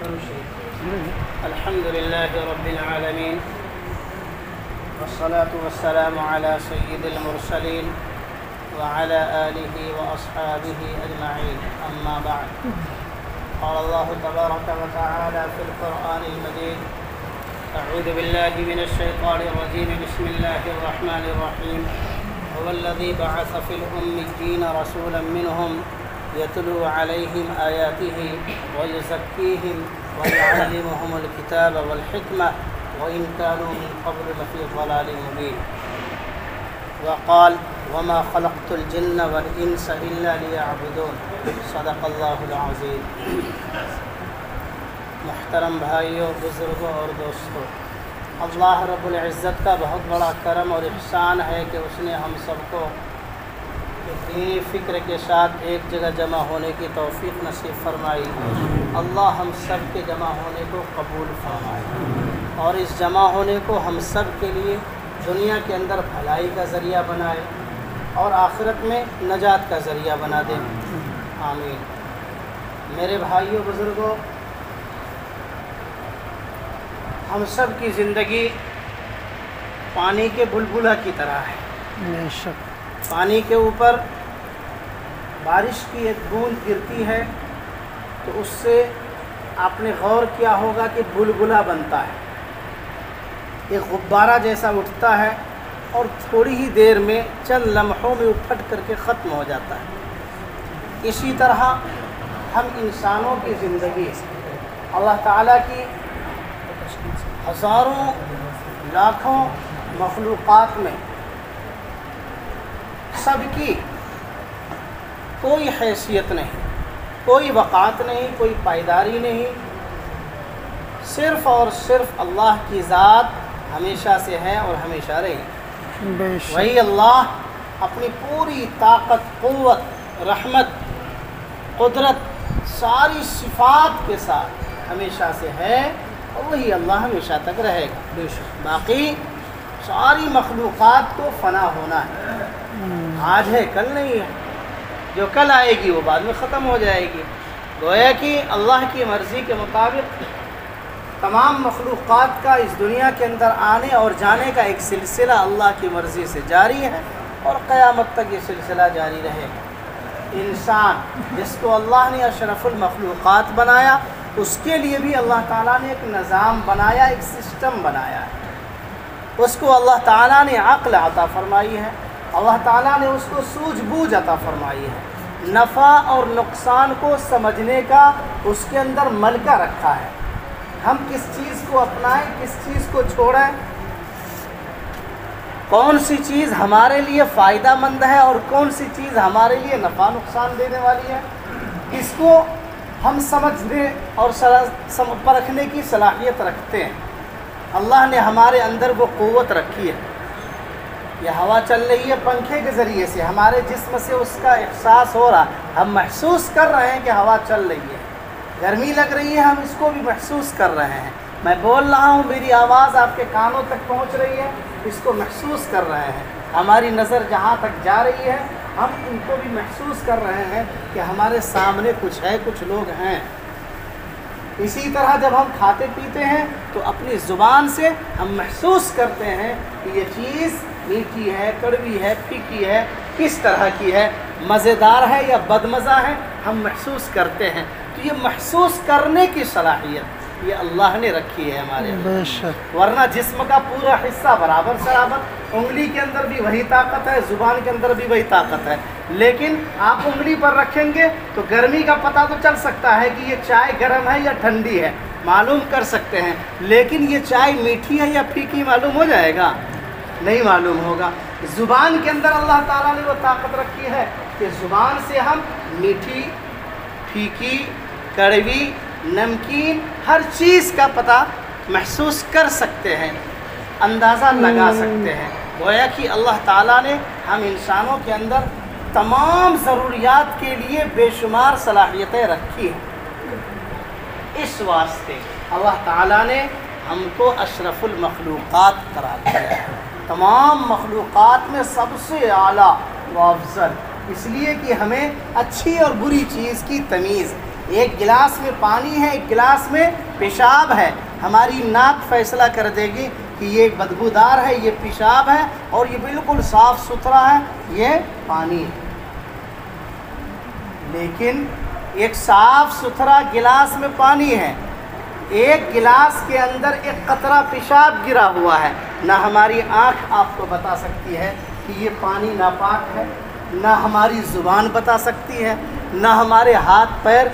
الحمد لله رب العالمين والصلاة والسلام على سيد المرسلين وعلى آله وأصحابه أجمعين أما بعد قال الله تبارك وتعالى في القرآن المجيد أعوذ بالله من الشيطان الرجيم بسم الله الرحمن الرحيم هو الذي بعث في الأميين رسولا منهم يتلو عليهم آياته ويزكيهم ويعلمهم الكتاب والحكمة وإن كانوا من قبل لفي ضلال مبين وقال وما خلقت الجن والإنس إلا ليعبدون صدق الله العظيم. محترم بھائیوں، بزرگوں اور دوستوں، اللہ رب العزت کا بہت بڑا کرم اور احسان ہے کہ اس نے ہم سب کو دینی فکر کے ساتھ ایک جگہ جمع ہونے کی توفیق نصیب فرمائی. اللہ ہم سب کے جمع ہونے کو قبول فرمائے اور اس جمع ہونے کو ہم سب کے لیے دنیا کے اندر بھلائی کا ذریعہ بنائے اور آخرت میں نجات کا ذریعہ بنا دے. آمین. میرے بھائیوں، بزرگوں، ہم سب کی زندگی پانی کے بلبلہ کی طرح ہے. پانی کے اوپر بارش کی ایک بوند گرتی ہے تو اس سے آپ نے غور کیا ہوگا کہ بلبلہ بنتا ہے، ایک غبارہ جیسا اٹھتا ہے اور تھوڑی ہی دیر میں چند لمحوں میں پھٹ کر کے ختم ہو جاتا ہے. اسی طرح ہم انسانوں کی زندگی اللہ تعالیٰ کی ہزاروں لاکھوں مخلوقات میں سب کی کوئی حیثیت نہیں، کوئی وقعت نہیں، کوئی پائیداری نہیں. صرف اور صرف اللہ کی ذات ہمیشہ سے ہے اور ہمیشہ رہے. وہی اللہ اپنی پوری طاقت، قوت، رحمت، قدرت، ساری صفات کے ساتھ ہمیشہ سے ہے اور وہی اللہ ہمیشہ تک رہے گا. باقی ساری مخلوقات کو فنا ہونا ہے. آج ہے، کل نہیں ہے. جو کل آئے گی وہ بعد میں ختم ہو جائے گی. گویا کہ اللہ کی مرضی کے مطابق تمام مخلوقات کا اس دنیا کے اندر آنے اور جانے کا ایک سلسلہ اللہ کی مرضی سے جاری ہے اور قیامت تک یہ سلسلہ جاری رہے. انسان جس کو اللہ نے اشرف المخلوقات بنایا، اس کے لیے بھی اللہ تعالیٰ نے ایک نظام بنایا، ایک سسٹم بنایا ہے. اس کو اللہ تعالیٰ نے عقل عطا فرمائی ہے، اللہ تعالیٰ نے اس کو سوجھ بوجھ عطا فرمائی ہے. نفع اور نقصان کو سمجھنے کا اس کے اندر ملکہ رکھا ہے. ہم کس چیز کو اپنائیں، کس چیز کو چھوڑیں، کون سی چیز ہمارے لیے فائدہ مند ہے اور کون سی چیز ہمارے لیے نفع نقصان دینے والی ہے، اس کو ہم سمجھنے اور پرکھنے کی صلاحیت رکھتے ہیں. اللہ نے ہمارے اندر وہ قوت رکھی ہے. یہ ہوا چل رہی ہے پنکھے کے ذریعے سے، ہمارے جسم سے اس کا احساس ہو رہا، ہم محسوس کر رہے ہیں کہ ہوا چل رہی ہے. گرمی لگ رہی ہے، ہم اس کو بھی محسوس کر رہے ہیں. میں بول رہا ہوں، میری آواز آپ کے کانوں تک پہنچ رہی ہے، اس کو محسوس کر رہے ہیں. ہماری نظر جہاں تک جا رہی ہے ہم ان کو بھی محسوس کر رہے ہیں کہ ہمارے سامنے کچھ ہے، کچھ لوگ ہیں. اسی طرح جب ہم کھاتے پیتے ہیں تو اپنی زبان سے ہم محسوس کرتے ہیں کہ یہ چیز میٹھی ہے، کڑوی ہے، پھیکی ہے، کس طرح کی ہے، مزیدار ہے یا بدمزہ ہے، ہم محسوس کرتے ہیں. تو یہ محسوس کرنے کی صلاحیت یہ اللہ نے رکھی ہے ہمارے اندر. ورنہ جسم کا پورا حصہ برابر سرابر، انگلی کے اندر بھی وہی طاقت ہے، زبان کے اندر بھی وہی طاقت ہے. لیکن آپ انگلی پر رکھیں گے تو گرمی کا پتہ تو چل سکتا ہے کہ یہ چائے گرم ہے یا ٹھنڈی ہے، معلوم کر سکتے ہیں. لیکن یہ چائے میٹھی ہے یا پھیکی معلوم ہو جائے گا؟ نہیں معلوم ہوگا. زبان کے اندر اللہ تعالیٰ نے وہ طاقت رکھی ہے کہ زبان سے ہم میٹھی، پھیکی، کڑوی، نمکین ہر چیز کا پتہ محسوس کر سکتے ہیں، اندازہ لگا سکتے ہیں. گویا کہ اللہ تعالیٰ نے ہم انسانوں کے اندر تمام ضروریات کے لیے بے شمار صلاحیتیں رکھی ہیں. اس واسطے اللہ تعالیٰ نے ہم کو اشرف المخلوقات قرار دیا ہے. تمام مخلوقات میں سب سے اعلیٰ و افضل، اس لیے کہ ہمیں اچھی اور بری چیز کی تمیز ایک گلاس میں پانی ہے، ایک گلاس میں پیشاب ہے، ہماری ناک فیصلہ کر دے گی کہ یہ بدبودار ہے، یہ پیشاب ہے، اور یہ بالکل صاف ستھرا ہے، یہ پانی ہے۔ لیکن ایک صاف ستھرا گلاس میں پانی ہے، ایک گلاس کے اندر ایک قطرہ پیشاب گرا ہوا ہے، نہ ہماری آنکھ آپ کو بتا سکتی ہے کہ یہ پانی ناپاک ہے، نہ ہماری زبان بتا سکتی ہے، نہ ہمارے ہاتھ پیر،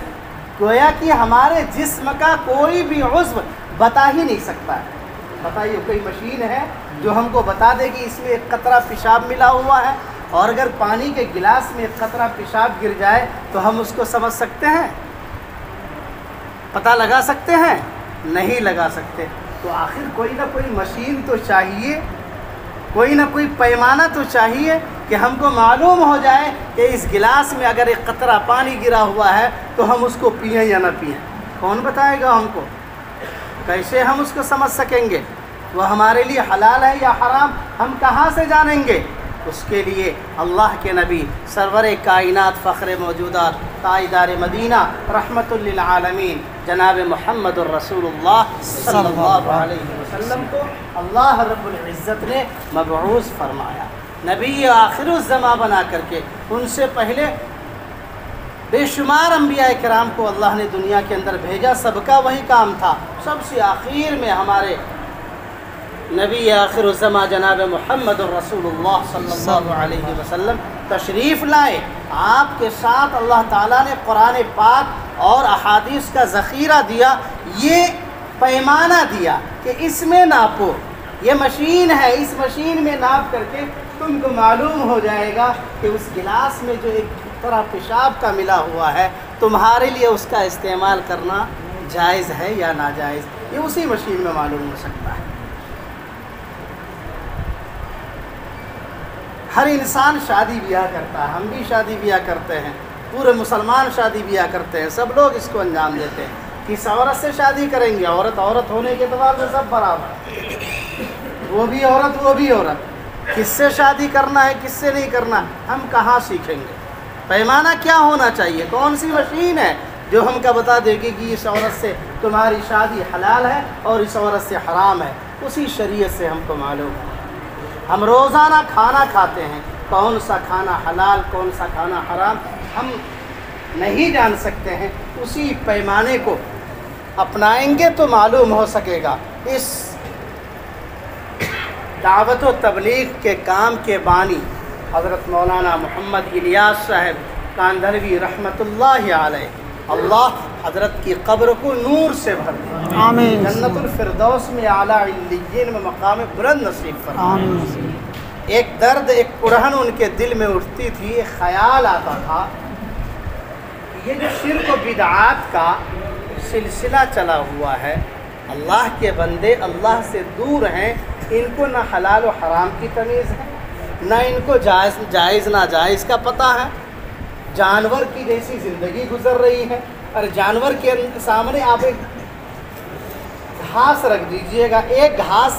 گویا کہ ہمارے جسم کا کوئی بھی عضو بتا ہی نہیں سکتا ہے۔ بتائیے کوئی مشین ہے جو ہم کو بتا دے کہ اس میں ایک قطرہ پیشاب ملا ہوا ہے، اور اگر پانی کے گلاس میں ایک قطرہ پیشاب گر جائے تو ہم اس کو سمجھ سکتے ہیں، پتہ لگا سکتے ہیں؟ نہیں لگا سکتے۔ تو آخر کوئی نہ کوئی مشین تو چاہیے، کوئی نہ کوئی پیمانہ تو چاہیے کہ ہم کو معلوم ہو جائے کہ اس گلاس میں اگر ایک قطرہ پانی گرا ہوا ہے تو ہم اس کو پئیں یا نہ پئیں۔ کون بتائے گا ہم کو؟ کیسے ہم اس کو سمجھ سکیں گے؟ وہ ہمارے لیے حلال ہے یا حرام ہم کہاں سے جانیں گے؟ اس کے لیے اللہ کے نبی سرور کائنات فخر موجودات تاجدار مدینہ رحمت للعالمین جناب محمد الرسول اللہ صلی اللہ علیہ وسلم کو اللہ رب العزت نے مبعوث فرمایا، نبی آخر الزمان بنا کر کے۔ ان سے پہلے بے شمار انبیاء کرام کو اللہ نے دنیا کے اندر بھیجا، سب کا وہی کام تھا۔ سب سے آخر میں ہمارے نبی آخر الزمان جناب محمد الرسول اللہ صلی اللہ علیہ وسلم تشریف لائے۔ آپ کے ساتھ اللہ تعالیٰ نے قرآن پاک اور احادیث کا ذخیرہ دیا، یہ پیمانہ دیا کہ اس میں ناپو، یہ مشین ہے، اس مشین میں ناپ کر کے تم کو معلوم ہو جائے گا کہ اس گلاس میں جو ایک طرح پیشاب کا ملا ہوا ہے تمہارے لیے اس کا استعمال کرنا جائز ہے یا ناجائز، یہ اسی مشین میں معلوم ہو سکتا ہے۔ ہر انسان شادی بیاہ کرتا ہے، ہم بھی شادی بیاہ کرتے ہیں، پورے مسلمان شادی بیاہ کرتے ہیں، سب لوگ اس کو انجام دیتے ہیں۔ کس عورت سے شادی کریں گے؟ عورت عورت ہونے کے اعتبار سے سب برابر، وہ بھی عورت وہ بھی عورت۔ کس سے شادی کرنا ہے کس سے نہیں کرنا ہم کہاں سیکھیں گے؟ پیمانہ کیا ہونا چاہیے؟ کون سی مشین ہے جو ہم کا بتا دے گی کہ اس عورت سے تمہاری شادی حلال ہے اور اس عورت سے حرام ہے؟ اسی شریعت سے ہم کو معلوم ہے۔ ہم روزانہ کھانا کھاتے ہیں، کون سا کھانا حلال کون سا کھانا حرام ہم نہیں جان سکتے ہیں، اسی پیمانے کو اپنائیں گے تو معلوم ہو سکے گا۔ اس دعوت و تبلیغ کے کام کے بانی حضرت مولانا محمد الیاس صاحب کاندھروی رحمۃ اللہ علیہ، اللہ حضرت کی قبر کو نور سے بھر دے، آمین، جنت الفردوس میں اعلیٰ علیین میں مقام بلند نصیب فرمائے۔ ایک درد ایک کڑھن ان کے دل میں اٹھتی تھی، ایک خیال آتا تھا کہ یہ جو شرک و بدعات کا سلسلہ چلا ہوا ہے، اللہ کے بندے اللہ سے دور ہیں، ان کو نہ حلال و حرام کی تمیز ہے، نہ ان کو جائز ناجائز کا پتہ ہے، جانور کی جیسی زندگی گزر رہی ہے۔ اور جانور کے سامنے آپ ایک گھاس رکھ دیجئے گا، ایک گھاس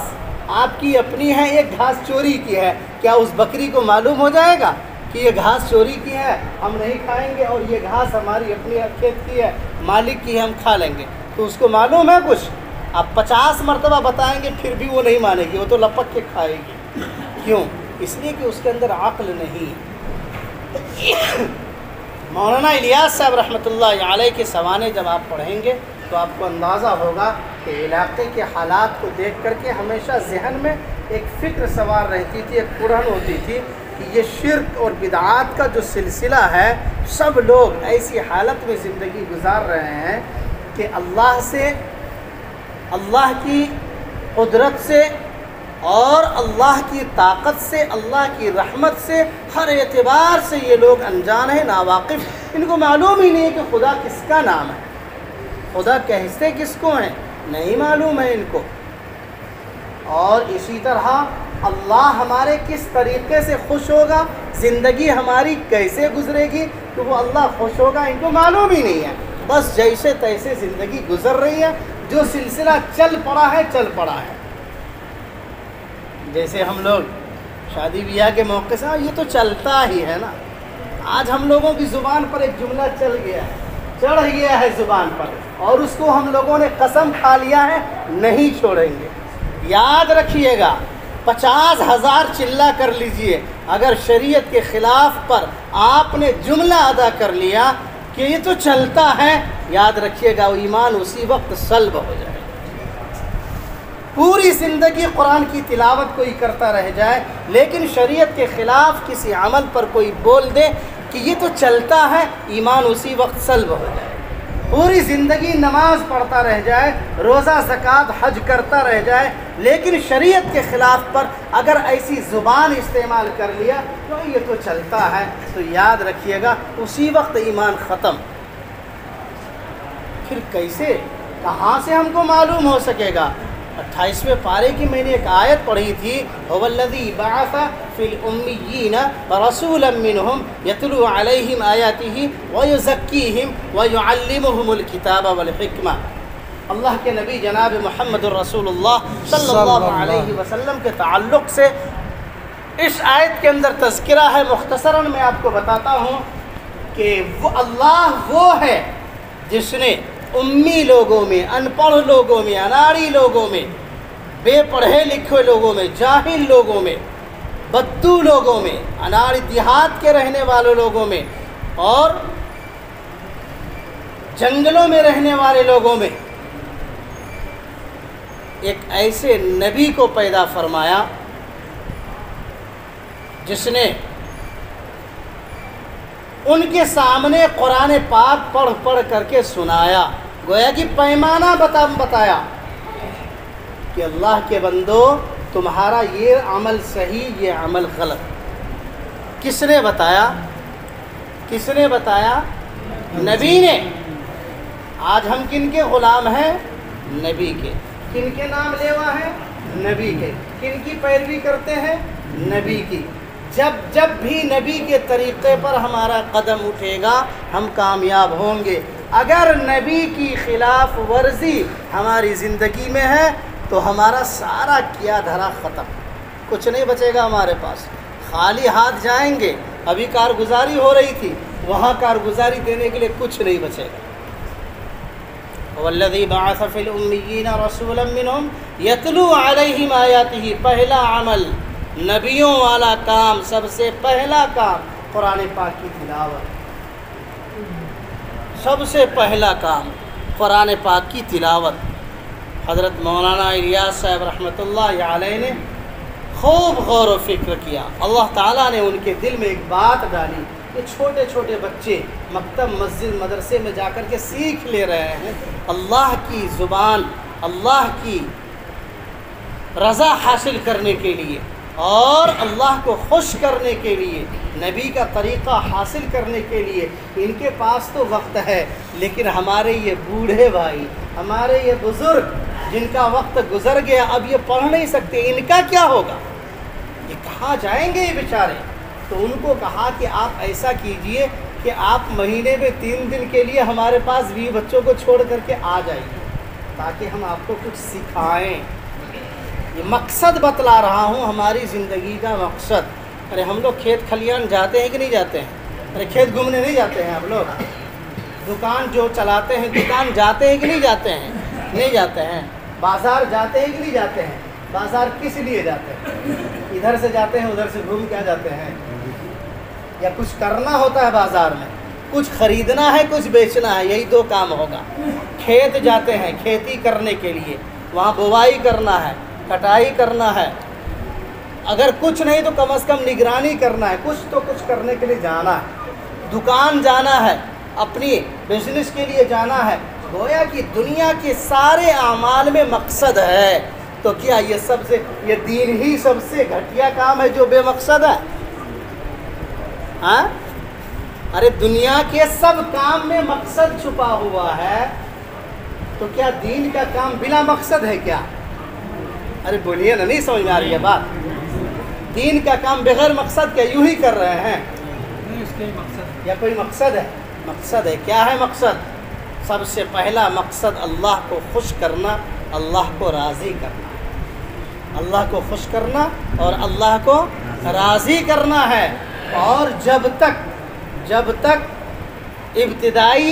آپ کی اپنی ہے، ایک گھاس چوری کی ہے، کیا اس بکری کو معلوم ہو جائے گا کہ یہ گھاس چوری کی ہے ہم نہیں کھائیں گے، اور یہ گھاس ہماری اپنی کھیت کی ہے مالک کی ہے ہم کھا لیں گے؟ تو اس کو معلوم ہے کچھ؟ آپ 50 مرتبہ بتائیں گے پھر بھی وہ نہیں مانے گی، وہ تو لپک کے کھائے گی۔ کیوں؟ اس لیے کہ اس کے اندر عقل نہیں۔ مولانا الیاس صاحب رحمۃ اللہ علیہ کے سوانے جب آپ پڑھیں گے تو آپ کو اندازہ ہوگا کہ علاقے کے حالات کو دیکھ کر کے ہمیشہ ذہن میں ایک فکر سوار رہتی تھی، ایک کڑھن ہوتی تھی کہ یہ شرک اور بدعات کا جو سلسلہ ہے، سب لوگ ایسی حالت میں زندگی گزار رہے ہیں کہ اللہ سے، اللہ کی قدرت سے اور اللہ کی طاقت سے، اللہ کی رحمت سے، ہر اعتبار سے یہ لوگ انجان ہیں، ناواقف، ان کو معلوم ہی نہیں ہے کہ خدا کس کا نام ہے، خدا کہتے کس کو ہیں، نہیں معلوم ہے ان کو۔ اور اسی طرح اللہ ہمارے کس طریقے سے خوش ہوگا، زندگی ہماری کیسے گزرے گی، تو وہ اللہ خوش ہوگا ان کو معلوم ہی نہیں ہے، بس جیسے تیسے زندگی گزر رہی ہے، جو سلسلہ چل پڑا ہے چل پڑا ہے۔ جیسے ہم لوگ شادی بیاہ کے موقع سے یہ تو چلتا ہی ہے نا، آج ہم لوگوں کی زبان پر ایک جملہ چل گیا ہے چڑھ گیا ہے زبان پر اور اس کو ہم لوگوں نے قسم کھا لیا ہے نہیں چھوڑیں گے۔ یاد رکھیے گا 50,000 چلہ کر لیجئے، اگر شریعت کے خلاف پر آپ نے جملہ ادا کر لیا کہ یہ تو چلتا ہے، یاد رکھیے گا وہ ایمان اسی وقت سلب ہو جائے۔ پوری زندگی قرآن کی تلاوت کوئی کرتا رہ جائے لیکن شریعت کے خلاف کسی عمل پر کوئی بول دے کہ یہ تو چلتا ہے، ایمان اسی وقت سلب ہو جائے۔ پوری زندگی نماز پڑھتا رہ جائے، روزہ زکوٰۃ حج کرتا رہ جائے لیکن شریعت کے خلاف پر اگر ایسی زبان استعمال کر لیا تو یہ تو چلتا ہے، تو یاد رکھیے گا اسی وقت ایمان ختم۔ پھر کیسے، کہاں سے ہم کو معلوم ہو سکے گا؟ 28ویں پارے کی میں نے ایک آیت پڑھی تھی، هو الذی بعث فی الامیین رسولا منہم یتلو علیہم آیاتہ ویزکیہم ویعلمہم الکتاب والحکمہ۔ اللہ کے نبی جناب محمد الرسول اللہ صلی اللہ علیہ وسلم کے تعلق سے اس آیت کے اندر تذکرہ ہے۔ مختصراً میں آپ کو بتاتا ہوں کہ وہ اللہ وہ ہے جس نے امی لوگوں میں، ان پڑھ لوگوں میں، اناڑی لوگوں میں، بے پڑھے لکھے لوگوں میں، جاہل لوگوں میں، بدو لوگوں میں، اناڑی دیہات کے رہنے والے لوگوں میں اور جنگلوں میں رہنے والے لوگوں میں ایک ایسے نبی کو پیدا فرمایا جس نے ان کے سامنے قرآن پاک پڑھ پڑھ کر کے سنایا، گویا کہ پیمانہ بتایا کہ اللہ کے بندو تمہارا یہ عمل صحیح، یہ عمل غلط۔ کس نے بتایا؟ کس نے بتایا؟ نبی نے۔ آج ہم کن کے غلام ہیں؟ نبی کے۔ کن کے نام لیوا ہیں؟ نبی کے۔ کن کی پیروی کرتے ہیں؟ نبی کی۔ جب بھی نبی کے طریقے پر ہمارا قدم اٹھے گا ہم کامیاب ہوں گے۔ اگر نبی کی خلاف ورزی ہماری زندگی میں ہے تو ہمارا سارا کیا دھرا ختم، کچھ نہیں بچے گا ہمارے پاس، خالی ہاتھ جائیں گے۔ ابھی کارگزاری ہو رہی تھی، وہاں کارگزاری دینے کے لیے کچھ نہیں بچے گا۔ والذی بعث فی الامیین رسولا منہم یتلو علیہم آیاتہ، پہلا عمل نبیوں والا کام، سب سے پہلا کام قرآن پاک کی تلاوت۔ سب سے پہلا کام قرآن پاک کی تلاوت۔ حضرت مولانا الیاس صاحب رحمۃ اللہ علیہ نے خوب غور و فکر کیا، اللہ تعالیٰ نے ان کے دل میں ایک بات ڈالی کہ چھوٹے چھوٹے بچے مکتب مسجد مدرسے میں جا کر کے سیکھ لے رہے ہیں اللہ کی زبان، اللہ کی رضا حاصل کرنے کے لیے اور اللہ کو خوش کرنے کے لیے، نبی کا طریقہ حاصل کرنے کے لیے۔ ان کے پاس تو وقت ہے لیکن ہمارے یہ بوڑھے بھائی، ہمارے یہ بزرگ جن کا وقت گزر گیا، اب یہ پڑھ نہیں سکتے، ان کا کیا ہوگا؟ یہ کہاں جائیں گے یہ بیچارے؟ تو ان کو کہا کہ آپ ایسا کیجئے کہ آپ مہینے میں 3 دن کے لیے ہمارے پاس 20 بچوں کو چھوڑ کر کے آ جائیے تاکہ ہم آپ کو کچھ سکھائیں۔ یہ مقصد بتلا رہا ہوں، ہماری زندگی کا مقصد۔ ارے ہم لوگ کھیت کھلیان جاتے ہیں کہ نہیں جاتے ہیں؟ ارے کھیت گھومنے نہیں جاتے ہیں ہم لوگ؟ دکان جو چلاتے ہیں دکان جاتے ہیں کہ نہیں جاتے ہیں؟ نہیں جاتے ہیں۔ بازار جاتے ہیں کہ نہیں جاتے ہیں؟ بازار کس لیے جاتے ہیں؟ ادھر سے جاتے ہیں ادھر سے گھوم کے جاتے ہیں، یا کچھ کرنا ہوتا ہے بازار میں، کچھ خریدنا ہے کچھ بیچنا ہے، یہی 2 کام ہوگا۔ کھیت جاتے ہیں کھیتی کرنے کے لیے، وہاں بوائی کرنا ہے، کٹائی کرنا ہے، اگر کچھ نہیں تو کم از کم نگرانی کرنا ہے، کچھ تو کچھ کرنے کے لیے جانا ہے۔ دکان جانا ہے، اپنی بزنس کے لیے جانا ہے۔ گویا کہ دنیا کے سارے اعمال میں مقصد ہے، تو کیا یہ دین ہی سب سے گھٹیا کام ہے جو بے مقصد ہے؟ ہاں؟ ارے دنیا کے سب کام میں مقصد چھپا ہوا ہے، تو کیا دین کا کام بلا مقصد ہے کیا؟ ارے بولیے نا، نہیں سمجھ میں آ رہی ہے بات؟ دین کا کام بغیر مقصد کیا یوں ہی کر رہے ہیں؟ یا کوئی مقصد ہے؟ مقصد ہے۔ کیا ہے مقصد؟ سب سے پہلا مقصد اللہ کو خوش کرنا، اللہ کو راضی کرنا، اللہ کو خوش کرنا اور اللہ کو راضی کرنا ہے۔ اور جب تک ابتدائی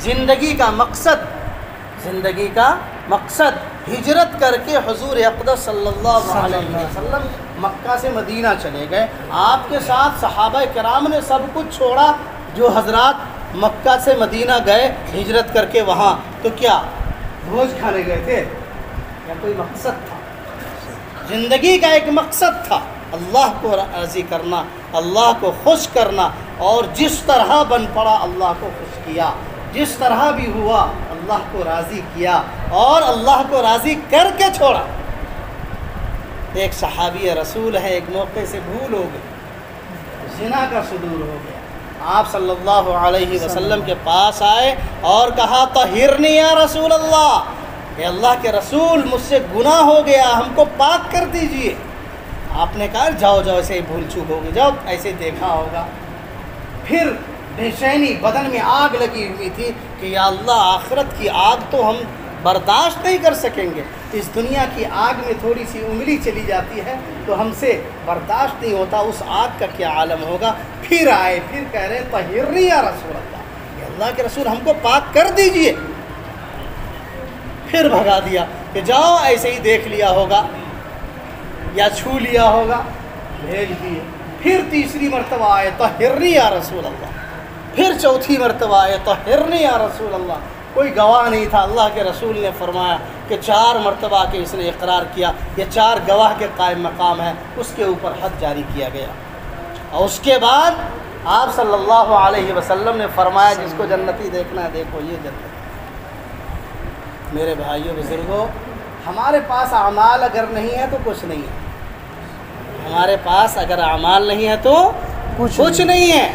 زندگی کا مقصد ہجرت کر کے حضور اقدس صلی اللہ علیہ وسلم مکہ سے مدینہ چلے گئے. آپ کے ساتھ صحابہ کرام نے سب کچھ چھوڑا. جو حضرات مکہ سے مدینہ گئے ہجرت کر کے وہاں، تو کیا بھوج کھانے گئے تھے یا کوئی مقصد تھا؟ زندگی کا ایک مقصد تھا، اللہ کو راضی کرنا، اللہ کو خوش کرنا، اور جس طرح بن پڑا اللہ کو خوش کیا، جس طرح بھی ہوا اللہ کو راضی کیا اور اللہ کو راضی کر کے چھوڑا. ایک صحابی رسول ہے، ایک موقع سے بھول ہو گئی، زنا کا صدور ہو گیا. آپ صلی اللہ علیہ وسلم کے پاس آئے اور کہا طہرنی یا رسول اللہ، کہ اللہ کے رسول مجھ سے گناہ ہو گیا، ہم کو پاک کر دیجئے. آپ نے کہا جاؤ ایسے ہی بھول چوک ہوگی، جاؤ ایسے دیکھا ہوگا. پھر بے چینی، بدن میں آگ لگی ہوئی تھی کہ یا اللہ آخرت کی آگ تو ہم برداشت نہیں کر سکیں گے، اس دنیا کی آگ میں تھوڑی سی انگلی چلی جاتی ہے تو ہم سے برداشت نہیں ہوتا، اس آگ کا کیا عالم ہوگا. پھر آئے، پھر کہہ رہے طہرنی یا رسول اللہ، کہ اللہ کے رسول ہم کو پاک کر دیجئے. پھر بھگا دیا کہ جاؤ ایسے ہی دیکھ لیا ہوگا یا چھو لیا ہوگا، بھیج دیے. پھر تیسری مرتبہ آئے طہرنی یا رسول اللہ. پھر چوتھی مرتبہ آئے طہرنی یا رسول اللہ. کوئی گواہ نہیں تھا. اللہ کے رسول نے فرمایا کہ 4 مرتبہ کے اس نے اقرار کیا، یہ 4 گواہ کے قائم مقام ہے. اس کے اوپر حد جاری کیا گیا، اور اس کے بعد آپ صلی اللہ علیہ وسلم نے فرمایا جس کو جنتی دیکھنا ہے دیکھو یہ جنت. میرے بھائیوں بزرگوں، ہمارے پاس اعمال اگر نہیں ہے تو کچھ نہیں ہے. ہمارے پاس اگر اعمال نہیں ہے تو کچھ نہیں ہے.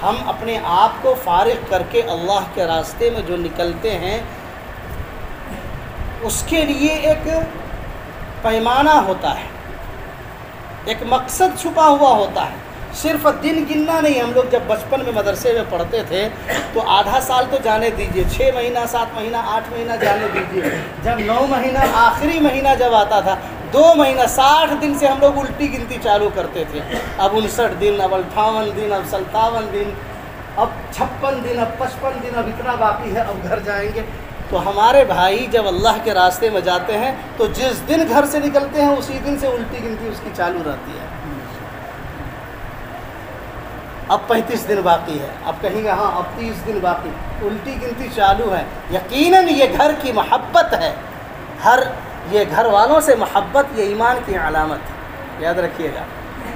ہم اپنے آپ کو فارغ کر کے اللہ کے راستے میں جو نکلتے ہیں اس کے لیے ایک پیمانہ ہوتا ہے، ایک مقصد چھپا ہوا ہوتا ہے. صرف دن گننا نہیں. ہم لوگ جب بچپن میں مدرسے میں پڑھتے تھے تو آدھا سال تو جانے دیجئے، 6 مہینہ 7 مہینہ 8 مہینہ جانے دیجئے، جب 9 مہینہ آخری مہینہ جب آتا تھا 2 مہینہ 60 دن سے ہم لوگ الٹی گنتی چالو کرتے تھے. اب 59 دن، اب 58 دن، ب 57 دن، اب 56 دن، اب 55 دن، اب اتنا باقی ہے، اب گھر جائیں گے. تو ہمارے بھائی جب اللہ کے راستے میں جاتے ہیں تو جس دن گھر سے نکلتے ہیں اسی دن سے الٹی گنتی اس کی چالو رہتی ہے. اب 35 دن باقی ہے، اب کہیں گے ہاں اب 30 دن باقی، الٹی گنتی چالو ہے. یقیناً یہ گھر کی محبت ہے، یہ گھر والوں سے محبت یہ ایمان کی علامت ہے. یاد رکھیے گا،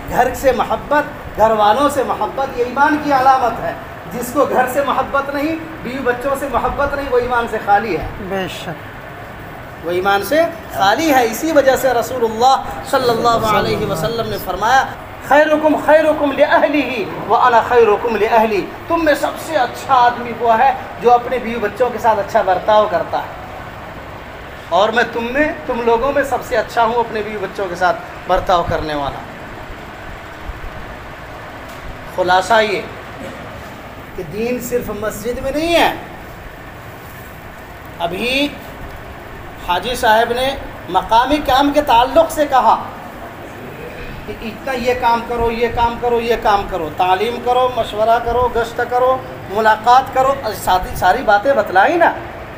گھر سے محبت، گھر والوں سے محبت یہ ایمان کی علامت ہے. جس کو گھر سے محبت نہیں، بیوی بچوں سے محبت نہیں، وہ ایمان سے خالی ہے. بے شک وہ ایمان سے خالی ہے. اسی وجہ سے رسول اللہ صلی اللہ علیہ وسلم نے فرمایا خیرکم خیرکم لأہلہ وانا خیرکم لأہلی. تم میں سب سے اچھا آدمی وہ ہے جو اپنے بیوی بچوں کے ساتھ اچھا برتاؤ کرتا ہے، اور میں تم لوگوں میں سب سے اچھا ہوں اپنے بیوی بچوں کے ساتھ برتاؤ کرنے والا. خلاصہ یہ کہ دین صرف مسجد میں نہیں ہے. ابھی حاجی صاحب نے مقامی کام کے تعلق سے کہا کہ اتنا یہ کام کرو، یہ کام کرو، یہ کام کرو، تعلیم کرو، مشورہ کرو، گشت کرو، ملاقات کرو، ساری باتیں بتلائی نا.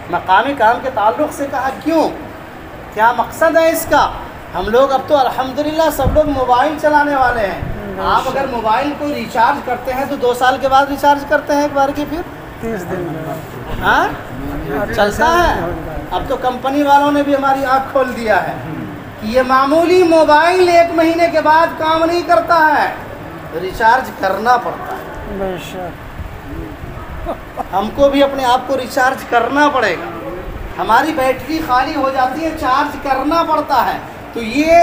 مقامی کام کے تعلق سے کہا کیوں، کیا مقصد ہے اس کا. ہم لوگ اب تو الحمدللہ سب لوگ موبائل چلانے والے ہیں. آپ اگر موبائل کو ریچارج کرتے ہیں تو 2 سال کے بعد ریچارج کرتے ہیں ایک بار کی، پھر 30 دن ہاں چلتا ہے. اب تو کمپنی والوں نے بھی ہماری آنکھ کھول دیا ہے کہ یہ معمولی موبائل 1 مہینے کے بعد کام نہیں کرتا ہے، ریچارج کرنا پڑتا ہے. ہم کو بھی اپنے آپ کو ریچارج کرنا پڑے گا. ہماری بیٹری خالی ہو جاتی ہے، چارج کرنا پڑتا ہے. تو یہ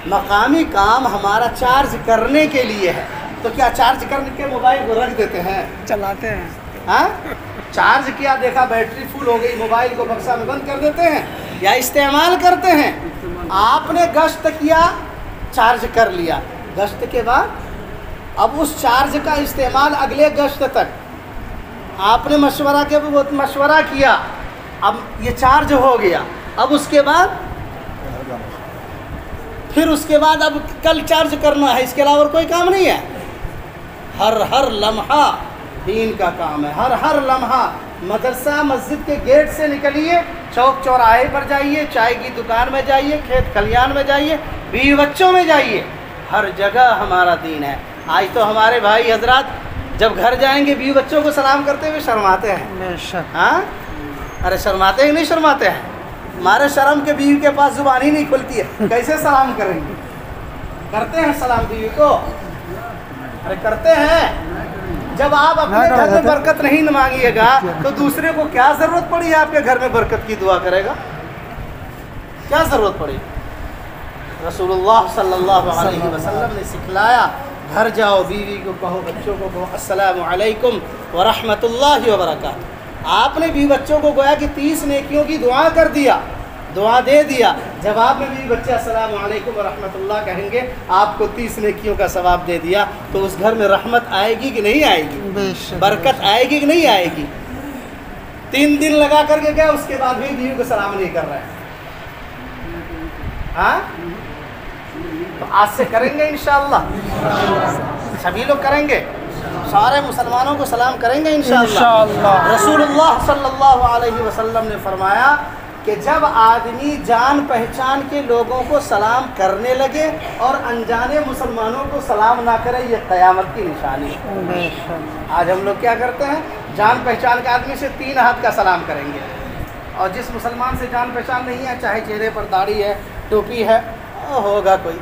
مقامی کام ہمارا چارج کرنے کے لیے ہے. تو کیا چارج کرنے کے موبائل کو رکھ دیتے ہیں، چلاتے ہیں؟ ہاں چارج کیا، دیکھا بیٹری فل ہو گئی، موبائل کو بکسا میں بند کر دیتے ہیں یا استعمال کرتے ہیں. آپ نے گشت کیا، چارج کر لیا، گشت کے بعد اب اس چارج کا استعمال اگلے گشت تک. آپ نے مشورہ کیا، اب یہ چارج ہو گیا، اب اس کے بعد اب کل چارج کرنا ہے. اس کے علاوہ کوئی کام نہیں ہے. ہر لمحہ دین کا کام ہے. ہر لمحہ مدرسہ مسجد کے گیٹ سے نکلیے، چوک چوراہے پر جائیے، چائے کی دکان میں جائیے، کھیت کھلیان میں جائیے، بیوی بچوں میں جائیے، ہر جگہ ہمارا دین ہے. آج تو ہمارے بھائی حضرات جب گھر جائیں گے بیوی بچوں کو سلام کرتے ہوئے شرماتے ہیں. ہاں ارے شرماتے ہیں نہیں شرماتے ہیں؟ ہمارے شرم کے بیوی کے پاس زبان ہی نہیں کھلتی ہے، کیسے سلام کریں گے؟ کرتے ہیں سلام بیوی کو؟ ارے کرتے ہیں. جب آپ اپنے گھر میں برکت نہیں مانگیے گا تو دوسرے کو کیا ضرورت پڑی آپ کے گھر میں برکت کی دعا کرے گا؟ کیا ضرورت پڑی؟ رسول اللہ صلی اللہ علیہ وسلم نے سکھلایا، گھر جاؤ بیوی کو کہو، بچوں کو کہو السلام علیکم ورحمۃ اللہ وبرکاتہ. آپ نے بیوی بچوں کو گویا کہ 30 نیکیوں کی دعا کر دیا، دعا دے دیا. جب آپ میں بیوی بچے السلام علیکم ورحمۃ اللہ کہیں گے، آپ کو 30 نیکیوں کا ثواب دے دیا. تو اس گھر میں رحمت آئے گی کہ نہیں آئے گی؟ برکت آئے گی کہ نہیں آئے گی؟ 3 دن لگا کر کے گیا، اس کے بعد بھی بیوی کو سلام نہیں کر رہے ہیں. ہاں تو آج سے کریں گے انشاءاللہ، سبھی لوگ کریں گے، سارے مسلمانوں کو سلام کریں گے انشاءاللہ. رسول اللہ صلی اللہ علیہ وسلم نے فرمایا کہ جب آدمی جان پہچان کے لوگوں کو سلام کرنے لگے اور انجانے مسلمانوں کو سلام نہ کرے، یہ قیامت کی نشانی ہے. آج ہم لوگ کیا کرتے ہیں؟ جان پہچان کے آدمی سے 3 ہاتھ کا سلام کریں گے، اور جس مسلمان سے جان پہچان نہیں ہے، چاہے چہرے پر داڑھی ہے، ٹوپی ہے، ہوگا کوئی.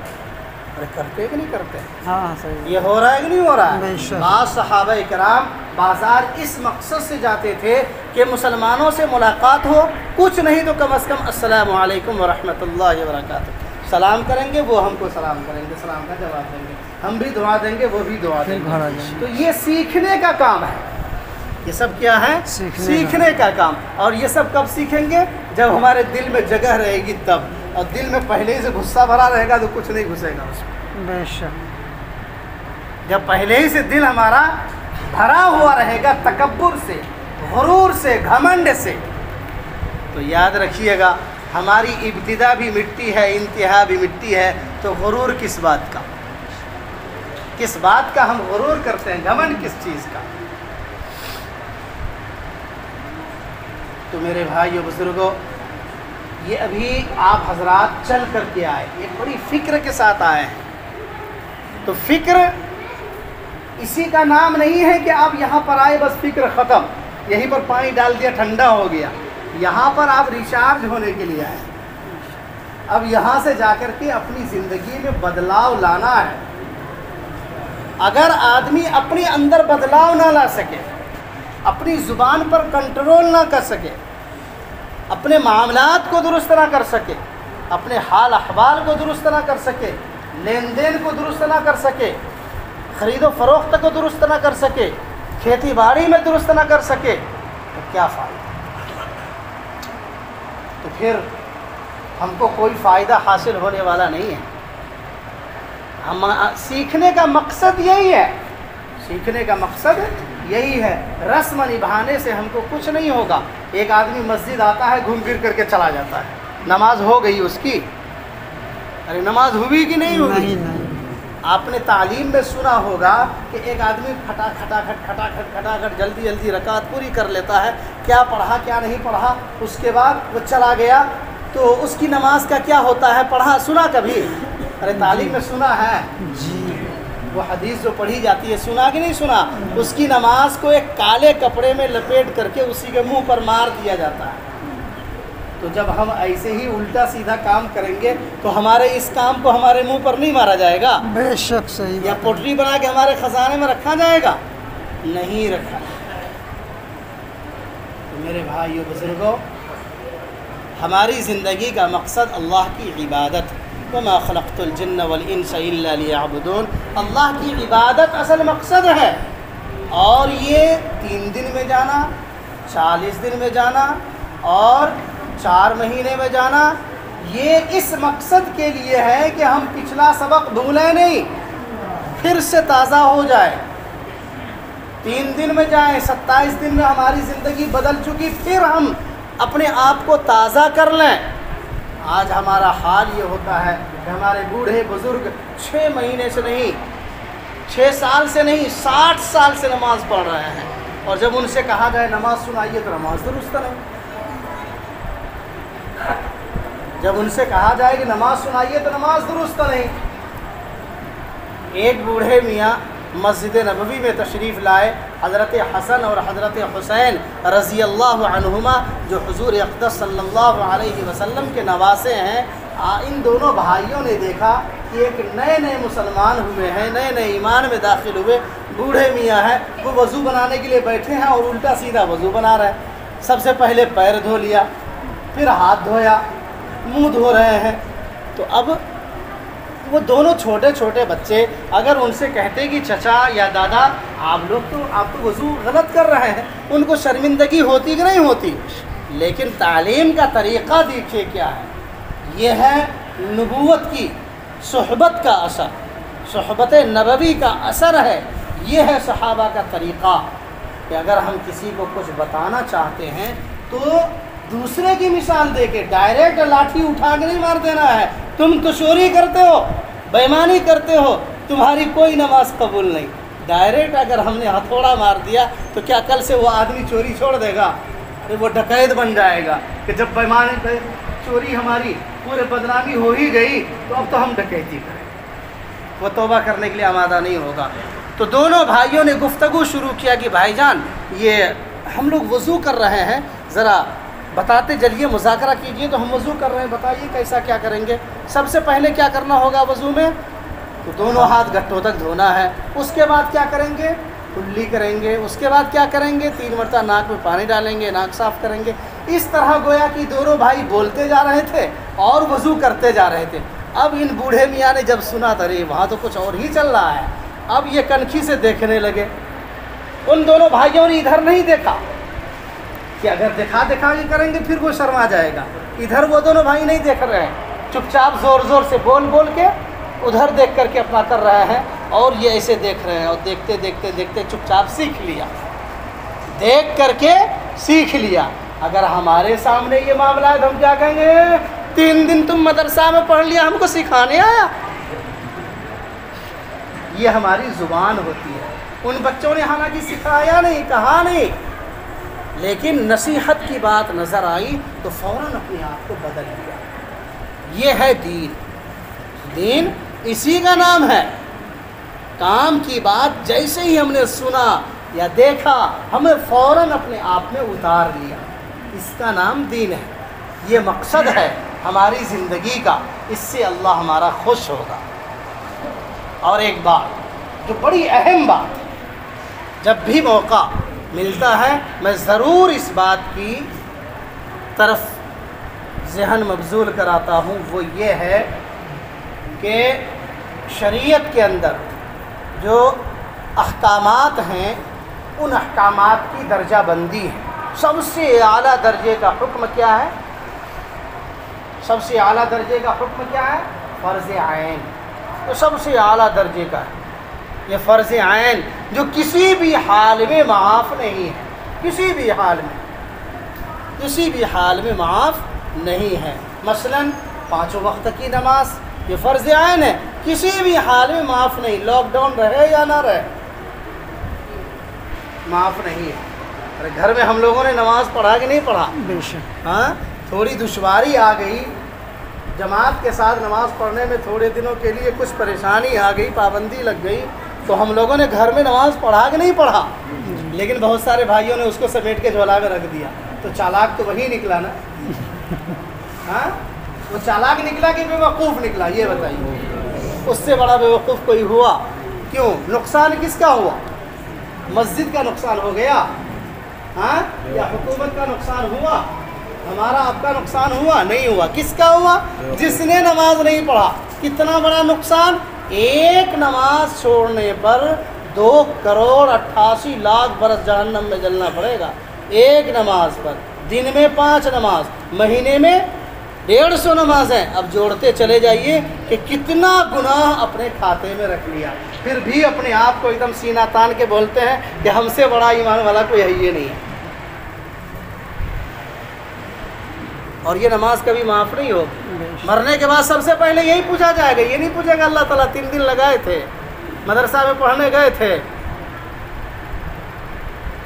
ارے کرتے کہ نہیں کرتے؟ ہاں صحیح. یہ ہو رہا ہے کہ نہیں ہو رہا ہے؟ بعض صحابہ کرام بازار اس مقصد سے جاتے تھے کہ مسلمانوں سے ملاقات ہو، کچھ نہیں تو کم از کم السلام علیکم ورحمۃ اللہ وبرکاتہ. سلام کریں گے، وہ ہم کو سلام کریں گے، سلام کا جواب دیں گے، ہم بھی دعا دیں گے، وہ بھی دعا دیں گے. تو یہ سیکھنے کا کام ہے. یہ سب کیا ہے؟ سیکھنے کا کام. اور یہ سب کب سیکھیں گے؟ جب ہمارے دل میں جگہ رہے گی تب. اور دل میں پہلے ہی سے غصہ بھرا رہے گا تو کچھ نہیں گھسے گا اس میں. بے شک. جب پہلے ہی سے دل ہمارا بھرا ہوا رہے گا تکبر سے، غرور سے، گھمنڈ سے، تو یاد رکھیے گا ہماری ابتدا بھی مٹی ہے، انتہا بھی مٹی ہے. تو غرور کس بات کا؟ کس بات کا ہم غرور کرتے ہیں؟ گھمنڈ کس چیز کا؟ تو میرے بھائیو بزرگوں، یہ ابھی آپ حضرات چل کر کے آئے، ایک بڑی فکر کے ساتھ آئے ہیں. تو فکر اسی کا نام نہیں ہے کہ آپ یہاں پر آئے بس فکر ختم، یہیں پر پانی ڈال دیا ٹھنڈا ہو گیا. یہاں پر آپ ریچارج ہونے کے لیے آئے. اب یہاں سے جا کر کے اپنی زندگی میں بدلاؤ لانا ہے. اگر آدمی اپنے اندر بدلاؤ نہ لا سکے، اپنی زبان پر کنٹرول نہ کر سکے، اپنے معاملات کو درست نہ کر سکے، اپنے حال احوال کو درست نہ کر سکے، لین دین کو درست نہ کر سکے، خرید و فروخت کو درست نہ کر سکے، کھیتی باڑی میں درست نہ کر سکے، تو کیا فائدہ؟ تو پھر ہم کو کوئی فائدہ حاصل ہونے والا نہیں ہے. ہم سیکھنے کا مقصد یہی ہے، سیکھنے کا مقصد یہی ہے. رسم نبھانے سے ہم کو کچھ نہیں ہوگا. ایک آدمی مسجد آتا ہے، گھوم پھر کر کے چلا جاتا ہے، نماز ہو گئی اس کی؟ ارے نماز ہوئی کہ نہیں ہوئی؟ آپ نے تعلیم میں سنا ہوگا کہ ایک آدمی کھٹاکھٹ جلدی جلدی رکعت پوری کر لیتا ہے، کیا پڑھا کیا نہیں پڑھا، اس کے بعد وہ چلا گیا، تو اس کی نماز کا کیا ہوتا ہے؟ پڑھا سنا کبھی؟ ارے تعلیم میں سنا ہے جی. وہ حدیث جو پڑھی جاتی ہے، سنا کہ نہیں سنا؟ اس کی نماز کو ایک کالے کپڑے میں لپیٹ کر کے اسی کے منہ پر مار دیا جاتا ہے. تو جب ہم ایسے ہی الٹا سیدھا کام کریں گے تو ہمارے اس کام کو ہمارے منہ پر نہیں مارا جائے گا؟ بے شک صحیح. یا پوٹلی بنا کے ہمارے خزانے میں رکھا جائے گا؟ نہیں رکھا. تو میرے بھائیو بزرگوں، ہماری زندگی کا مقصد اللہ کی عبادت. وما خلقت الجن والانس الا ليعبدون. اللہ کی عبادت اصل مقصد ہے. اور یہ 3 دن میں جانا، 40 دن میں جانا اور 4 مہینے میں جانا، یہ اس مقصد کے لیے ہے کہ ہم پچھلا سبق بھولیں نہیں، پھر سے تازہ ہو جائے. 3 دن میں جائیں، 27 دن میں ہماری زندگی بدل چکی، پھر ہم اپنے آپ کو تازہ کر لیں. آج ہمارا حال یہ ہوتا ہے کہ ہمارے بوڑھے بزرگ 6 مہینے سے نہیں، 6 سال سے نہیں، 60 سال سے نماز پڑھ رہے ہیں. اور جب ان سے کہا جائے نماز سنائیے تو نماز درست نہیں. جب ان سے کہا جائے کہ نماز سنائیے تو نماز درست نہیں. ایک بوڑھے میاں مسجد نبوی میں تشریف لائے. حضرت حسن اور حضرت حسین رضی اللہ عنہما جو حضور اقدس صلی اللہ علیہ وسلم کے نواسے ہیں، ان دونوں بھائیوں نے دیکھا کہ ایک نئے مسلمان ہوئے ہیں، نئے ایمان میں داخل ہوئے بوڑھے میاں ہیں، وہ وضو بنانے کے لیے بیٹھے ہیں اور الٹا سیدھا وضو بنا رہے ہیں. سب سے پہلے پیر دھو لیا، پھر ہاتھ دھویا، منہ دھو رہے ہیں. تو اب وہ دونوں چھوٹے چھوٹے بچے اگر ان سے کہتے کہ چچا یا دادا آپ تو وضو غلط کر رہے ہیں، ان کو شرمندگی ہوتی کہ نہیں ہوتی؟ لیکن تعلیم کا طریقہ دیکھیے کیا ہے. یہ ہے نبوت کی صحبت کا اثر، صحبت نبوی کا اثر ہے. یہ ہے صحابہ کا طریقہ کہ اگر ہم کسی کو کچھ بتانا چاہتے ہیں تو دوسرے کی مثال دے کے ڈائریکٹ لاٹھی اٹھا کے نہیں مار دینا ہے. تم تو چوری کرتے ہو، بےایمانی کرتے ہو، تمہاری کوئی نماز قبول نہیں. ڈائریکٹ اگر ہم نے ہتھوڑا مار دیا تو کیا کل سے وہ آدمی چوری چھوڑ دے گا؟ ارے وہ ڈکیت بن جائے گا کہ جب بےایمانی چوری ہماری پورے بدنامی ہو ہی گئی تو اب تو ہم ڈکیتی کریں. وہ توبہ کرنے کے لیے آمادہ نہیں ہوگا. تو دونوں بھائیوں نے گفتگو شروع کیا کہ بھائی جان یہ ہم لوگ وضو کر رہے ہیں، ذرا بتاتے چلیے، مذاکرہ کیجئے. تو ہم وضو کر رہے ہیں، بتائیے کیسا کیا کریں گے؟ سب سے پہلے کیا کرنا ہوگا وضو میں؟ تو دونوں ہاتھ گھٹوں تک دھونا ہے. اس کے بعد کیا کریں گے؟ کلی کریں گے. اس کے بعد کیا کریں گے؟ 3 مرتبہ ناک میں پانی ڈالیں گے، ناک صاف کریں گے. اس طرح گویا کہ دونوں بھائی بولتے جا رہے تھے اور وضو کرتے جا رہے تھے. اب ان بوڑھے میاں نے جب سنا ارے وہاں تو کچھ اور ہی چل رہا ہے، اب یہ کنکھی سے دیکھنے لگے. ان دونوں بھائیوں نے ادھر نہیں دیکھا کہ اگر دکھا کے کریں گے پھر وہ شرما جائے گا. ادھر وہ دونوں بھائی نہیں دیکھ رہے ہیں، چپ چاپ زور سے بول کے ادھر دیکھ کر کے اپنا کر رہے ہیں. اور یہ ایسے دیکھ رہے ہیں اور دیکھتے چپ چاپ سیکھ لیا، دیکھ کر کے سیکھ لیا. اگر ہمارے سامنے یہ معاملہ ہے تو ہم کیا کہیں گے؟ 3 دن تم مدرسہ میں پڑھ لیا، ہم کو سکھانے آیا. یہ ہماری زبان ہوتی ہے. ان بچوں نے حالانکہ سکھایا نہیں، کہا نہیں، لیکن نصیحت کی بات نظر آئی تو فوراً اپنے آپ کو بدل لیا. یہ ہے دین. دین اسی کا نام ہے. کام کی بات جیسے ہی ہم نے سنا یا دیکھا ہمیں فوراً اپنے آپ میں اتار لیا. اس کا نام دین ہے. یہ مقصد ہے ہماری زندگی کا. اس سے اللہ ہمارا خوش ہوگا. اور ایک بات جو بڑی اہم بات، جب بھی موقع ملتا ہے میں ضرور اس بات کی طرف ذہن مبذول کراتا ہوں، وہ یہ ہے کہ شریعت کے اندر جو احکامات ہیں ان احکامات کی درجہ بندی ہے. سب سے اعلیٰ درجے کا حکم کیا ہے؟ سب سے اعلیٰ درجے کا حکم کیا ہے؟ فرض عین. تو سب سے اعلیٰ درجے کا ہے یہ فرض عین، جو کسی بھی حال میں معاف نہیں ہے. کسی بھی حال میں معاف نہیں ہے. مثلا 5 وقت کی نماز یہ فرض عین ہے، کسی بھی حال میں معاف نہیں. لاک ڈاؤن رہے یا نہ رہے معاف نہیں ہے. ارے گھر میں ہم لوگوں نے نماز پڑھا کہ نہیں پڑھا؟ بے شک. ہاں تھوڑی دشواری آ گئی، جماعت کے ساتھ نماز پڑھنے میں تھوڑے دنوں کے لیے کچھ پریشانی آ گئی، پابندی لگ گئی، تو ہم لوگوں نے گھر میں نماز پڑھا کہ نہیں پڑھا؟ لیکن بہت سارے بھائیوں نے اس کو سمیٹ کے جھولا میں رکھ دیا. تو چالاک تو وہی نکلا نا. ہاں وہ چالاک نکلا کہ بے وقوف نکلا؟ یہ بتائیے. اس سے بڑا بے وقوف کوئی ہوا؟ کیوں؟ نقصان کس کا ہوا؟ مسجد کا نقصان ہو گیا ہاں، یا حکومت کا نقصان ہوا؟ ہمارا آپ کا نقصان ہوا؟ نہیں ہوا. کس کا ہوا؟ جس نے نماز نہیں پڑھا. کتنا بڑا نقصان؟ ایک نماز چھوڑنے پر 2,88,00,000 برس جہنم میں جلنا پڑے گا. ایک نماز پر. دن میں 5 نماز، مہینے میں 150 نمازیں. اب جوڑتے چلے جائیے کہ کتنا گناہ اپنے کھاتے میں رکھ لیا. پھر بھی اپنے آپ کو ایک دم سینہ تان کے بولتے ہیں کہ ہم سے بڑا ایمان والا کوئی ہے ہی نہیں ہے. اور یہ نماز کبھی معاف نہیں ہو. مرنے کے بعد سب سے پہلے یہی پوچھا جائے گا. یہ نہیں پوچھے گا اللہ تعالیٰ 3 دن لگائے تھے، مدرسہ میں پڑھنے گئے تھے،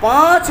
5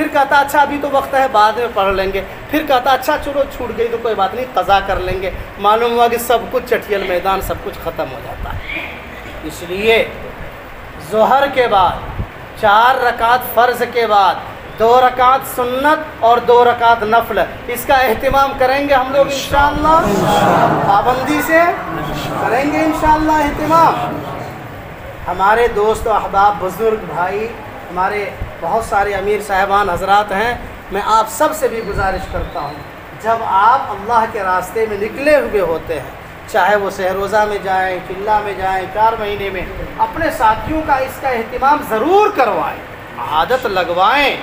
پھر کہتا اچھا ابھی تو وقت ہے بعد میں پڑھ لیں گے، پھر کہتا اچھا چلو چھوٹ گئی تو کوئی بات نہیں قضا کر لیں گے، معلوم ہوا کہ سب کچھ چٹھیل میدان سب کچھ ختم ہو جاتا ہے۔ اس لیے ظہر کے بعد 4 رکعت فرض کے بعد 2 رکعت سنت اور 2 رکعت نفل، اس کا اہتمام کریں گے ہم لوگ انشاءاللہ، پابندی سے کریں گے انشاءاللہ اہتمام۔ ہمارے دوست و احباب بزرگ بھائی، ہمارے بہت سارے امیر صاحبان حضرات ہیں، میں آپ سب سے بھی گزارش کرتا ہوں جب آپ اللہ کے راستے میں نکلے ہوئے ہوتے ہیں، چاہے وہ سحر روزہ میں جائیں، چلہ میں جائیں، 4 مہینے میں، اپنے ساتھیوں کا اس کا اہتمام ضرور کروائیں، عادت لگوائیں۔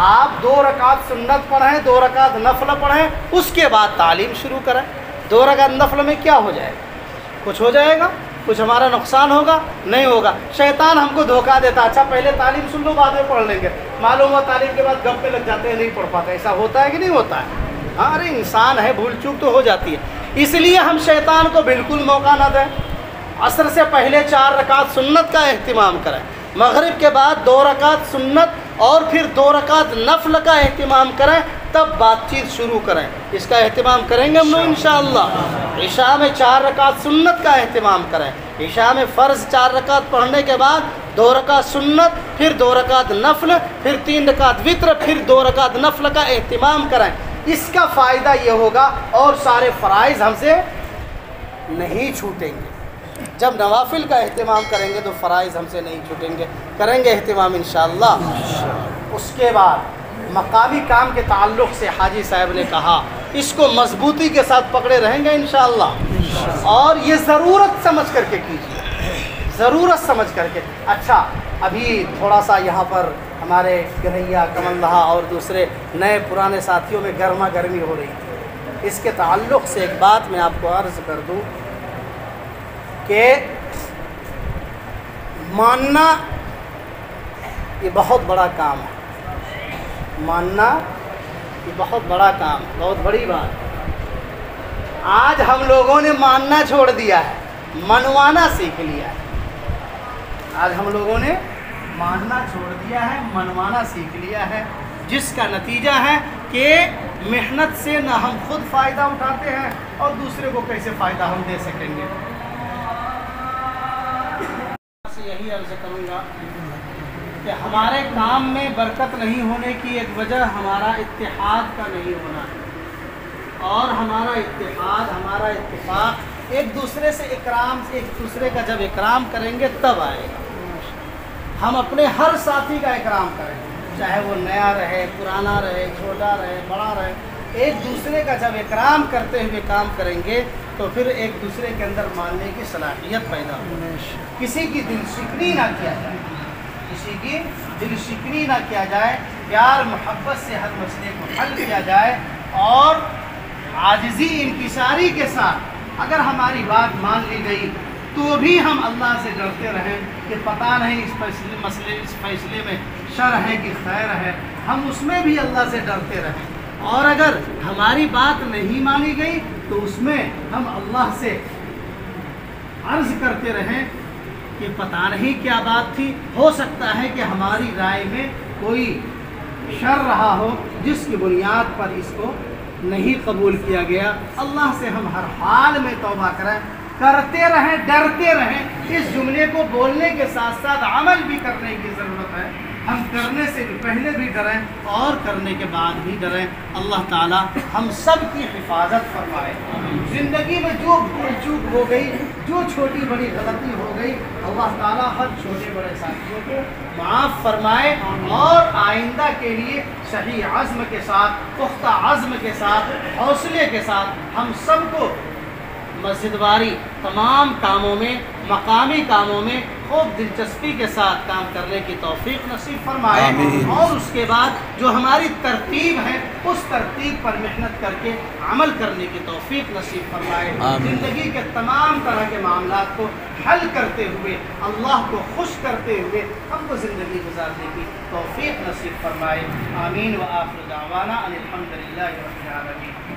آپ 2 رکعت سنت پڑھیں، 2 رکعت نفل پڑھیں، اس کے بعد تعلیم شروع کریں۔ 2 رکعت نفل میں کیا ہو جائے گا؟ کچھ ہو جائے گا؟ کچھ ہمارا نقصان ہوگا؟ نہیں ہوگا۔ شیطان ہم کو دھوکہ دیتا، اچھا پہلے تعلیم سن لو بعد میں پڑھ لیں گے، معلوم ہوا تعلیم کے بعد گپ پہ لگ جاتے ہیں، نہیں پڑھ پاتے۔ ایسا ہوتا ہے کہ نہیں ہوتا ہے؟ ہاں، ارے انسان ہے، بھول چوک تو ہو جاتی ہے، اس لیے ہم شیطان کو بالکل موقع نہ دیں۔ عصر سے پہلے 4 رکعت سنت کا اہتمام کریں، مغرب کے بعد 2 رکعت سنت اور پھر 2 رکعت نفل کا اہتمام کریں، تب بات چیت شروع کریں۔ اس کا اہتمام کریں گے ہم لوگ انشاءاللہ۔ عشاء میں 4 رکعت سنت کا اہتمام کریں، عشاء میں فرض 4 رکعت پڑھنے کے بعد 2 رکعت سنت، پھر 2 رکعت نفل، پھر 3 رکعت وتر، پھر 2 رکعت نفل کا اہتمام کریں۔ اس کا فائدہ یہ ہوگا اور سارے فرائض ہم سے نہیں چھوٹیں گے۔ جب نوافل کا اہتمام کریں گے تو فرائض ہم سے نہیں چھوٹیں گے، کریں گے اہتمام انشاءاللہ۔ اس کے بعد مقامی کام کے تعلق سے حاجی صاحب نے کہا اس کو مضبوطی کے ساتھ پکڑے رہیں گے انشاءاللہ، اور یہ ضرورت سمجھ کر کے کیجیے، ضرورت سمجھ کر کے۔ اچھا، ابھی تھوڑا سا یہاں پر ہمارے گرھیا، کمل دہا اور دوسرے نئے پرانے ساتھیوں میں گرما گرمی ہو رہی تھی، اس کے تعلق سے ایک بات میں آپ کو عرض کر دوں کہ ماننا یہ بہت بڑا کام ہے، ماننا یہ بہت بڑا کام ہے، بہت بڑی بات ہے۔ آج ہم لوگوں نے ماننا چھوڑ دیا ہے، منوانا سیکھ لیا ہے۔ آج ہم لوگوں نے ماننا چھوڑ دیا ہے، منوانا سیکھ لیا ہے، جس کا نتیجہ ہے کہ محنت سے نہ ہم خود فائدہ اٹھاتے ہیں اور دوسرے کو کیسے فائدہ ہم دے سکیں گے۔ یہی عرض کروں گا کہ ہمارے کام میں برکت نہیں ہونے کی ایک وجہ ہمارا اتحاد کا نہیں ہونا ہے، اور ہمارا اتحاد، ہمارا اتفاق ایک دوسرے سے اکرام، ایک دوسرے کا جب اکرام کریں گے تب آئے گا۔ ہم اپنے ہر ساتھی کا اکرام کریں، چاہے وہ نیا رہے، پرانا رہے، چھوٹا رہے، بڑا رہے، ایک دوسرے کا جب اکرام کرتے ہوئے کام کریں گے تو پھر ایک دوسرے کے اندر ماننے کی صلاحیت پیدا ہوگی۔ کسی کی دل شکنی نہ کیا جائے، کسی کی دل شکنی نہ کیا جائے، پیار محبت سے ہر مسئلے کو حل کیا جائے، اور عاجزی انکساری کے ساتھ اگر ہماری بات مان لی گئی تو بھی ہم اللہ سے ڈرتے رہیں کہ پتہ نہیں اس فیصلے میں شر ہے کہ خیر ہے، ہم اس میں بھی اللہ سے ڈرتے رہیں، اور اگر ہماری بات نہیں مانی گئی تو اس میں ہم اللہ سے عرض کرتے رہیں کہ پتہ نہیں کیا بات تھی، ہو سکتا ہے کہ ہماری رائے میں کوئی شر رہا ہو جس کی بنیاد پر اس کو نہیں قبول کیا گیا۔ اللہ سے ہم ہر حال میں توبہ کریں، کرتے رہیں، ڈرتے رہیں۔ اس جملے کو بولنے کے ساتھ ساتھ عمل بھی کرنے کی ضرورت ہے۔ ہم کرنے سے پہلے بھی ڈریں اور کرنے کے بعد بھی ڈریں۔ اللہ تعالی ہم سب کی حفاظت فرمائے۔ زندگی میں جو بھول چوک ہو گئی، جو چھوٹی بڑی غلطی ہو گئی، اللہ تعالی ہر چھوٹے بڑے ساتھیوں کو معاف فرمائے، اور آئندہ کے لیے صحیح عزم کے ساتھ، پختہ عزم کے ساتھ، حوصلے کے ساتھ ہم سب کو مسجد واری تمام کاموں میں، مقامی کاموں میں خوب دلچسپی کے ساتھ کام کرنے کی توفیق نصیب فرمائے، اور اس کے بعد جو ہماری ترتیب ہے اس ترتیب پر محنت کر کے عمل کرنے کی توفیق نصیب فرمائے۔ زندگی کے تمام طرح کے معاملات کو حل کرتے ہوئے، اللہ کو خوش کرتے ہوئے ہم کو زندگی گزارنے کی توفیق نصیب فرمائے۔ آمین و آخر دعوانا ان الحمد للہ رب العالمین۔